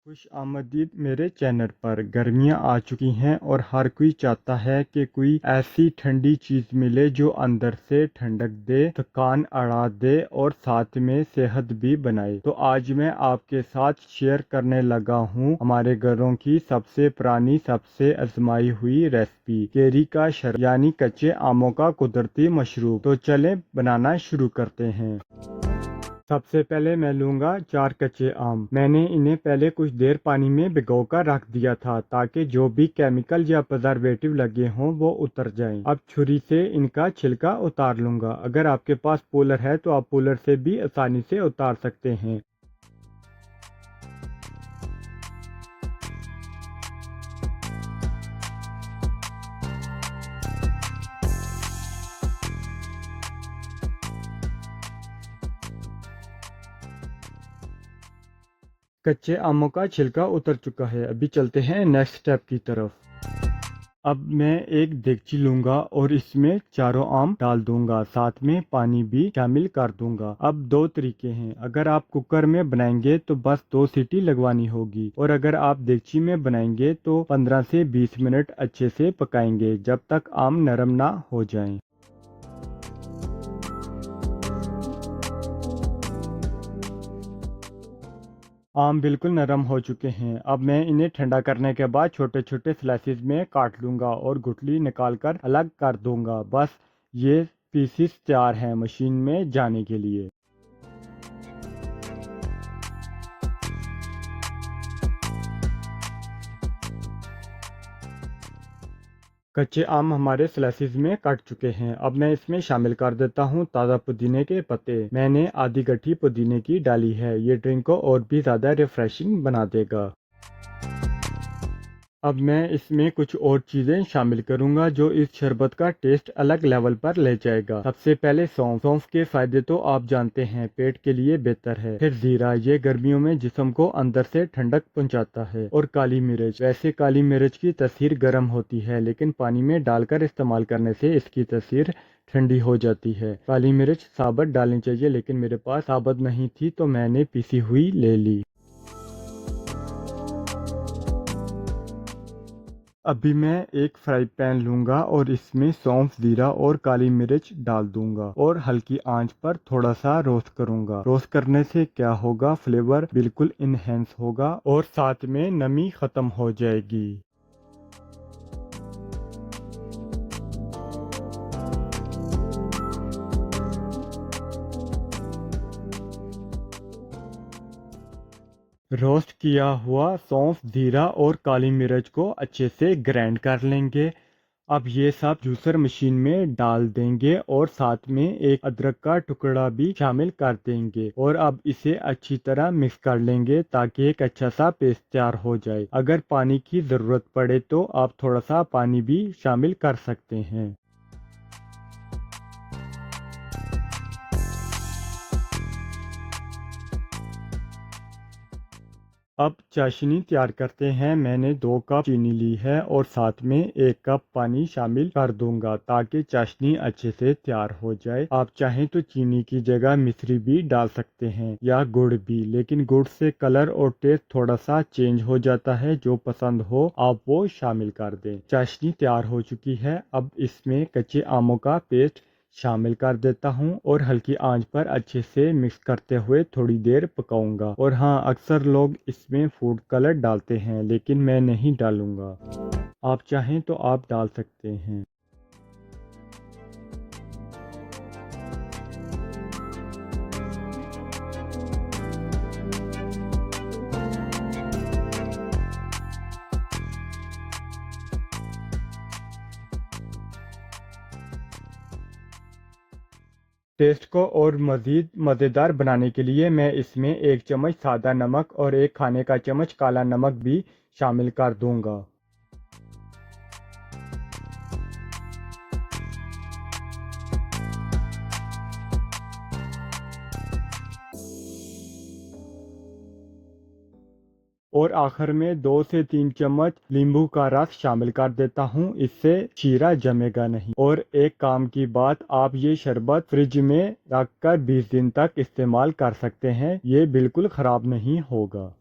खुश आमदीद मेरे चैनल पर। गर्मियाँ आ चुकी हैं और हर कोई चाहता है कि कोई ऐसी ठंडी चीज़ मिले जो अंदर से ठंडक दे, थकान अड़ा दे और साथ में सेहत भी बनाए। तो आज मैं आपके साथ शेयर करने लगा हूँ हमारे घरों की सबसे पुरानी, सबसे आजमाई हुई रेसिपी, केरी का शरबत यानी कच्चे आमों का कुदरती मशरूब। तो चलें बनाना शुरू करते हैं। सबसे पहले मैं लूँगा 4 कच्चे आम। मैंने इन्हें पहले कुछ देर पानी में भिगोकर रख दिया था ताकि जो भी केमिकल या प्रिजर्वेटिव लगे हों वो उतर जाएं। अब छुरी से इनका छिलका उतार लूँगा। अगर आपके पास पुलर है तो आप पुलर से भी आसानी से उतार सकते हैं। कच्चे आमों का छिलका उतर चुका है। अभी चलते हैं नेक्स्ट स्टेप की तरफ। अब मैं एक देगची लूंगा और इसमें चारों आम डाल दूंगा, साथ में पानी भी शामिल कर दूंगा। अब दो तरीके हैं, अगर आप कुकर में बनाएंगे तो बस 2 सीटी लगवानी होगी और अगर आप देगची में बनाएंगे तो 15 से 20 मिनट अच्छे से पकाएंगे जब तक आम नरम ना हो जाएं। आम बिल्कुल नरम हो चुके हैं। अब मैं इन्हें ठंडा करने के बाद छोटे छोटे स्लाइसिस में काट लूँगा और गुठली निकालकर अलग कर दूँगा। बस ये पीसीस तैयार हैं मशीन में जाने के लिए। कच्चे आम हमारे स्लाइसिस में कट चुके हैं। अब मैं इसमें शामिल कर देता हूँ ताज़ा पुदीने के पत्ते। मैंने आधी गठी पुदीने की डाली है। ये ड्रिंक को और भी ज़्यादा रिफ्रेशिंग बना देगा। अब मैं इसमें कुछ और चीज़ें शामिल करूंगा जो इस शरबत का टेस्ट अलग लेवल पर ले जाएगा। सबसे पहले सौंफ। सौंफ के फायदे तो आप जानते हैं, पेट के लिए बेहतर है। फिर जीरा, ये गर्मियों में जिस्म को अंदर से ठंडक पहुंचाता है। और काली मिर्च। वैसे काली मिर्च की तासीर गर्म होती है लेकिन पानी में डालकर इस्तेमाल करने से इसकी तासीर ठंडी हो जाती है। काली मिर्च साबुत डालनी चाहिए लेकिन मेरे पास साबुत नहीं थी तो मैंने पीसी हुई ले ली। अभी मैं एक फ्राई पैन लूंगा और इसमें सौंफ, जीरा और काली मिर्च डाल दूंगा और हल्की आंच पर थोड़ा सा रोस्ट करूंगा। रोस्ट करने से क्या होगा, फ्लेवर बिल्कुल इनहेंस होगा और साथ में नमी खत्म हो जाएगी। रोस्ट किया हुआ सौंफ, जीरा और काली मिर्च को अच्छे से ग्राइंड कर लेंगे। अब ये सब जूसर मशीन में डाल देंगे और साथ में एक अदरक का टुकड़ा भी शामिल कर देंगे और अब इसे अच्छी तरह मिक्स कर लेंगे ताकि एक अच्छा सा पेस्ट तैयार हो जाए। अगर पानी की ज़रूरत पड़े तो आप थोड़ा सा पानी भी शामिल कर सकते हैं। अब चाशनी तैयार करते हैं। मैंने 2 कप चीनी ली है और साथ में 1 कप पानी शामिल कर दूंगा ताकि चाशनी अच्छे से तैयार हो जाए। आप चाहें तो चीनी की जगह मिश्री भी डाल सकते हैं या गुड़ भी, लेकिन गुड़ से कलर और टेस्ट थोड़ा सा चेंज हो जाता है। जो पसंद हो आप वो शामिल कर दें। चाशनी तैयार हो चुकी है। अब इसमें कच्चे आमों का पेस्ट शामिल कर देता हूँ और हल्की आंच पर अच्छे से मिक्स करते हुए थोड़ी देर पकाऊंगा। और हाँ, अक्सर लोग इसमें फूड कलर डालते हैं लेकिन मैं नहीं डालूंगा। आप चाहें तो आप डाल सकते हैं। टेस्ट को और मज़ीद मज़ेदार बनाने के लिए मैं इसमें 1 चम्मच सादा नमक और 1 खाने का चम्मच काला नमक भी शामिल कर दूंगा। और आखिर में 2 से 3 चम्मच नींबू का रस शामिल कर देता हूँ, इससे शीरा जमेगा नहीं। और एक काम की बात, आप ये शरबत फ्रिज में रखकर 20 दिन तक इस्तेमाल कर सकते हैं, ये बिल्कुल ख़राब नहीं होगा।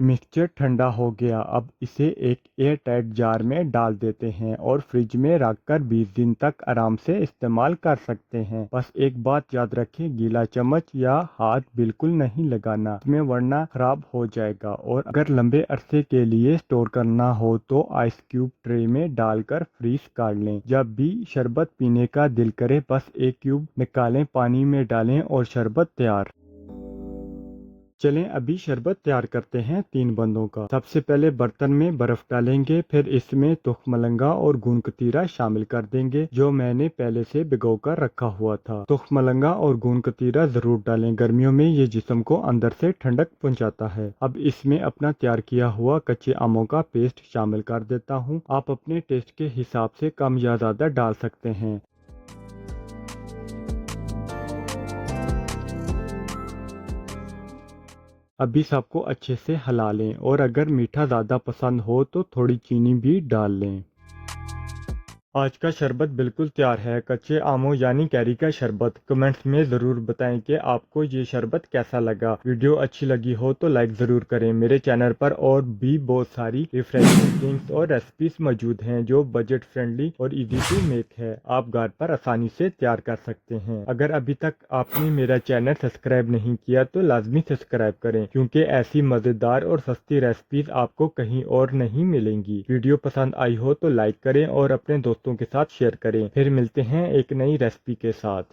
मिक्सचर ठंडा हो गया। अब इसे एक एयर टाइट जार में डाल देते हैं और फ्रिज में रखकर 20 दिन तक आराम से इस्तेमाल कर सकते हैं। बस एक बात याद रखें, गीला चम्मच या हाथ बिल्कुल नहीं लगाना इसमें, वरना खराब हो जाएगा। और अगर लंबे अरसे के लिए स्टोर करना हो तो आइस क्यूब ट्रे में डालकर फ्रीज कर लें। जब भी शरबत पीने का दिल करे बस एक क्यूब निकालें, पानी में डालें और शरबत तैयार। चलें अभी शरबत तैयार करते हैं 3 बंदों का। सबसे पहले बर्तन में बर्फ डालेंगे, फिर इसमें तुखमलंगा और गूंदकतीरा शामिल कर देंगे जो मैंने पहले से भिगो कर रखा हुआ था। तुखमलंगा और गूंदकतीरा जरूर डालें, गर्मियों में ये जिस्म को अंदर से ठंडक पहुंचाता है। अब इसमें अपना तैयार किया हुआ कच्चे आमों का पेस्ट शामिल कर देता हूँ। आप अपने टेस्ट के हिसाब से कम या ज्यादा डाल सकते हैं। अभी सबको अच्छे से हिला लें और अगर मीठा ज़्यादा पसंद हो तो थोड़ी चीनी भी डाल लें। आज का शरबत बिल्कुल तैयार है, कच्चे आमों यानी कैरी का शरबत। कमेंट्स में ज़रूर बताएं कि आपको ये शरबत कैसा लगा। वीडियो अच्छी लगी हो तो लाइक ज़रूर करें। मेरे चैनल पर और भी बहुत सारी रिफ्रेशिंग ड्रिंक्स और रेसिपीज मौजूद हैं जो बजट फ्रेंडली और इजी टू मेक है। आप घर पर आसानी से तैयार कर सकते हैं। अगर अभी तक आपने मेरा चैनल सब्सक्राइब नहीं किया तो लाजमी सब्सक्राइब करें, क्योंकि ऐसी मज़ेदार और सस्ती रेसिपीज आपको कहीं और नहीं मिलेंगी। वीडियो पसंद आई हो तो लाइक करें और अपने दोस्तों के साथ शेयर करें। फिर मिलते हैं एक नई रेसिपी के साथ।